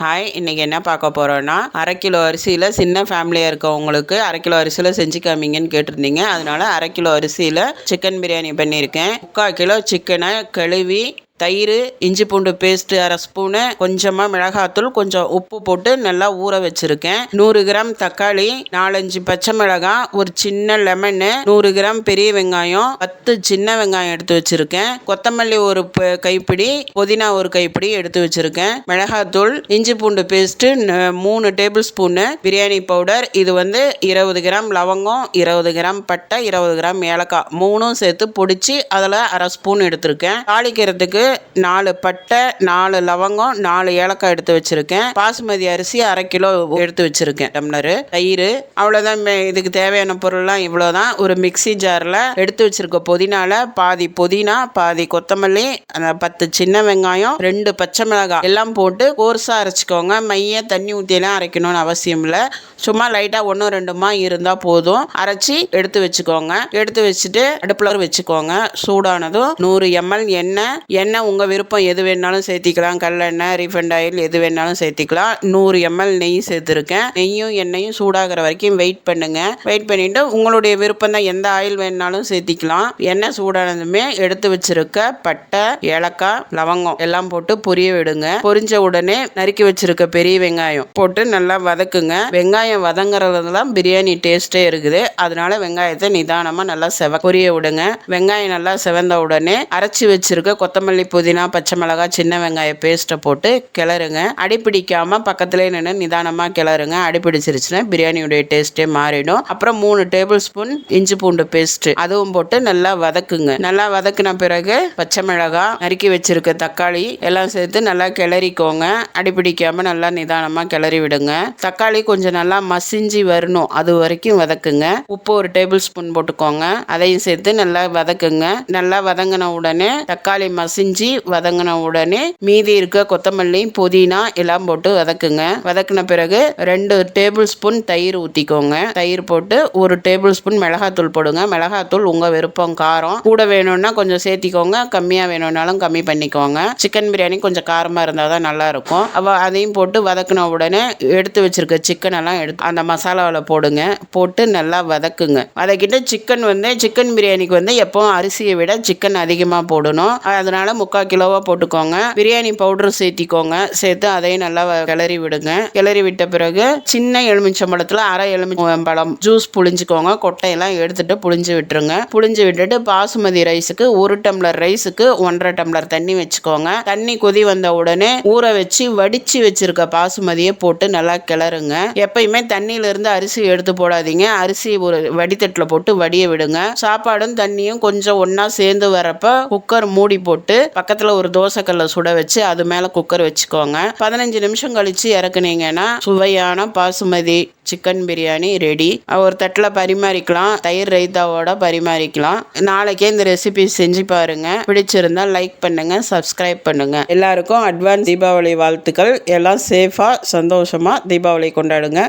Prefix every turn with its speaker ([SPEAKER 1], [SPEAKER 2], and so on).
[SPEAKER 1] Hi, இன்றைக்கி என்ன பார்க்க போகிறோன்னா, அரை கிலோ அரிசியில் சின்ன ஃபேமிலியாக இருக்கவங்களுக்கு அரை கிலோ அரிசியில் செஞ்சு காமிங்கன்னு கேட்டிருந்தீங்க. அதனால் அரை கிலோ அரிசியில் சிக்கன் பிரியாணி பண்ணியிருக்கேன். 3/4 கிலோ சிக்கனை கழுவி தயிர், இஞ்சி பூண்டு பேஸ்ட்டு அரை ஸ்பூனு, கொஞ்சமாக மிளகாத்தூள், கொஞ்சம் உப்பு போட்டு நல்லா ஊற வச்சுருக்கேன். 100 கிராம் தக்காளி, 4-5 பச்சை மிளகாய், ஒரு சின்ன லெமனு, 100 கிராம் பெரிய வெங்காயம், 10 சின்ன வெங்காயம் எடுத்து வச்சுருக்கேன். கொத்தமல்லி ஒரு கைப்பிடி, புதினா ஒரு கைப்பிடி எடுத்து வச்சுருக்கேன். மிளகாத்தூள், இஞ்சி பூண்டு paste 3 table spoon, biryani powder, இது 20 கிராம் லவங்கம், 20 கிராம் பட்டை, 20 கிராம் ஏலக்காய், 3 சேர்த்து பொடிச்சு அதில் அரை ஸ்பூன் எடுத்திருக்கேன். தாளிக்கிறதுக்கு 4 பட்டை, 4 லவங்கம், 4 ஏலக்காய் எடுத்து வச்சிருக்கேன். பாசுமதி அரிசி அரை கிலோ எடுத்து வச்சிருக்கேன். டம்ளரு தயிர், அவ்வளோதான். இதுக்கு தேவையான பொருள்லாம் இவ்வளோதான். ஒரு மிக்சி ஜாரில் எடுத்து வச்சிருக்க புதினால பாதி புதினா, பாதி கொத்தமல்லி, 10 சின்ன வெங்காயம், 2 பச்சை மிளகாய் எல்லாம் போட்டு கோர்ஸாக அரைச்சிக்கோங்க. மைய தண்ணி ஊற்றியெல்லாம் அரைக்கணும்னு அவசியம் இல்லை. சும்மா லைட்டாக 1-2 இருந்தால் போதும். அரைச்சி எடுத்து வச்சுக்கோங்க. எடுத்து வச்சுட்டு அடுப்பில் வச்சுக்கோங்க. சூடானதும் 100 ml எண்ணெய் உங்கள் விருப்பம், எது வேணாலும் சேர்த்திக்கலாம். கல்லெண்ணெய், ரீஃபண்ட் ஆயில் எது வேணாலும் சேர்த்திக்கலாம். 100 ml நெய் சேர்த்துருக்கேன். நெய்யும் எண்ணெயும் சூடாகிற வரைக்கும் வெயிட் பண்ணுங்கள். வெயிட் பண்ணிவிட்டு உங்களுடைய விருப்பம் தான், எந்த ஆயில் வேணாலும் சேர்த்திக்கலாம். எண்ணெய் சூடானதுமே எடுத்து வச்சிருக்க பட்டை, ஏலக்காய், லவங்கம் எல்லாம் போட்டு பொரிய விடுங்க. பொரிஞ்ச உடனே நறுக்கி வச்சிருக்க பெரிய வெங்காயம் போட்டு நல்லா வதக்குங்க. வெங்காயம் வதங்குறதுல தான் பிரியாணி டேஸ்ட்டே இருக்குது. அதனால வெங்காயத்தை நிதானமாக நல்லா பொரிய விடுங்க. வெங்காயம் நல்லா செவந்த உடனே அரைச்சி வச்சிருக்க கொத்தமல்லி, புதினா, பச்சை மிளகாய், சின்ன வெங்காய பேஸ்ட்டை போட்டு கிளறுங்க. அடிப்பிடிக்காமல் பக்கத்துலேயே நின்று நிதானமாக கிளறுங்க. அடிப்பிடிச்சிருச்சுன்னா பிரியாணியுடைய டேஸ்ட்டே மாறிடும். அப்புறம் 3 டேபிள் ஸ்பூன் இஞ்சி பூண்டு பேஸ்ட்டு அதுவும் போட்டு நல்லா வதக்குங்க. நல்லா வதக்குன பிறகு பச்சை மிளகாய், நறுக்கி வச்சிருக்க தக்காளி எல்லாம் சேர்த்து நல்லா கிளறிக்கோங்க. அடிப்பிடிக்காமல் நல்லா நிதானமாக கிளறி விடுங்க. தக்காளி கொஞ்சம் நல்லா மசிஞ்சு வரணும், அது வரைக்கும் வதக்குங்க. உப்பு ஒரு டேபிள் ஸ்பூன் போட்டுக்கோங்க. அதையும் சேர்த்து நல்லா வதக்குங்க. நல்லா வதங்கின உடனே தக்காளி மசிஞ்சு வதங்கின உடனே மீதி இருக்க கொத்தமல்லி, புதினா எல்லாம் போட்டு வதக்குங்க. வதக்கின பிறகு 2 டேபிள் ஸ்பூன் தயிர் ஊற்றிக்கோங்க. தயிர் போட்டு 1 டேபிள் ஸ்பூன் மிளகாத்தூள் போடுங்க. மிளகாத்தூள் உங்கள் விருப்பம், காரம் கூட வேணும்னா கொஞ்சம் சேர்த்திக்கோங்க, கம்மியாக வேணும்னாலும் கம்மி பண்ணிக்கோங்க. சிக்கன் பிரியாணி கொஞ்சம் காரமாக இருந்தால் தான் நல்லாயிருக்கும். அதையும் போட்டு வதக்கின உடனே எடுத்து வச்சிருக்க சிக்கன் எல்லாம் எடுத்து அந்த மசாலாவில் போடுங்க. போட்டு நல்லா வதக்குங்க. வதக்கிட்டு சிக்கன் பிரியாணிக்கு எப்பவும் அரிசியை விட சிக்கன் அதிகமாக போடணும். அதனால 3/4 கிலோவாக போட்டுக்கோங்க. பிரியாணி பவுடர் சேர்த்திக்கோங்க. சேர்த்து அதையும் நல்லா கிளறி விடுங்க. கிளறி விட்ட பிறகு சின்ன எலுமிச்சம்பழத்தில் அரை எலுமிச்சம்பழம் ஜூஸ் புளிஞ்சுக்கோங்க. கொட்டையெல்லாம் எடுத்துட்டு புளிஞ்சு விட்டுருங்க. புளிஞ்சு விட்டுட்டு பாசுமதி ரைஸுக்கு 1 டம்ளர் ரைஸுக்கு 1.5 டம்ளர் தண்ணி வச்சுக்கோங்க. தண்ணி கொதி வந்த உடனே ஊற வச்சு வடிச்சு வச்சிருக்க பாசுமதியை போட்டு நல்லா கிளறுங்க. எப்பயுமே தண்ணியிலிருந்து அரிசி எடுத்து போடாதீங்க. அரிசி ஒரு வடித்தட்டில் போட்டு வடிய விடுங்க. சாப்பாடும் தண்ணியும் கொஞ்சம் ஒன்றா சேர்ந்து வரப்ப குக்கர் மூடி போட்டு பக்கத்தில் ஒரு தோசைக்கல்லை சுட வச்சு அது மேலே குக்கர் வச்சுக்கோங்க. 15 நிமிஷம் கழித்து இறக்குனீங்கன்னா சுவையான பாசுமதி சிக்கன் பிரியாணி ரெடி. ஒரு தட்டில் பரிமாறிக்கலாம். தயிர் ரைத்தாவோட பரிமாறிக்கலாம். நாளைக்கே இந்த ரெசிபி செஞ்சு பாருங்க. பிடிச்சிருந்தா லைக் பண்ணுங்க, சப்ஸ்கிரைப் பண்ணுங்க. எல்லாருக்கும் அட்வான்ஸ் தீபாவளி வாழ்த்துக்கள். எல்லாம் சேஃபாக சந்தோஷமாக தீபாவளி கொண்டாடுங்க.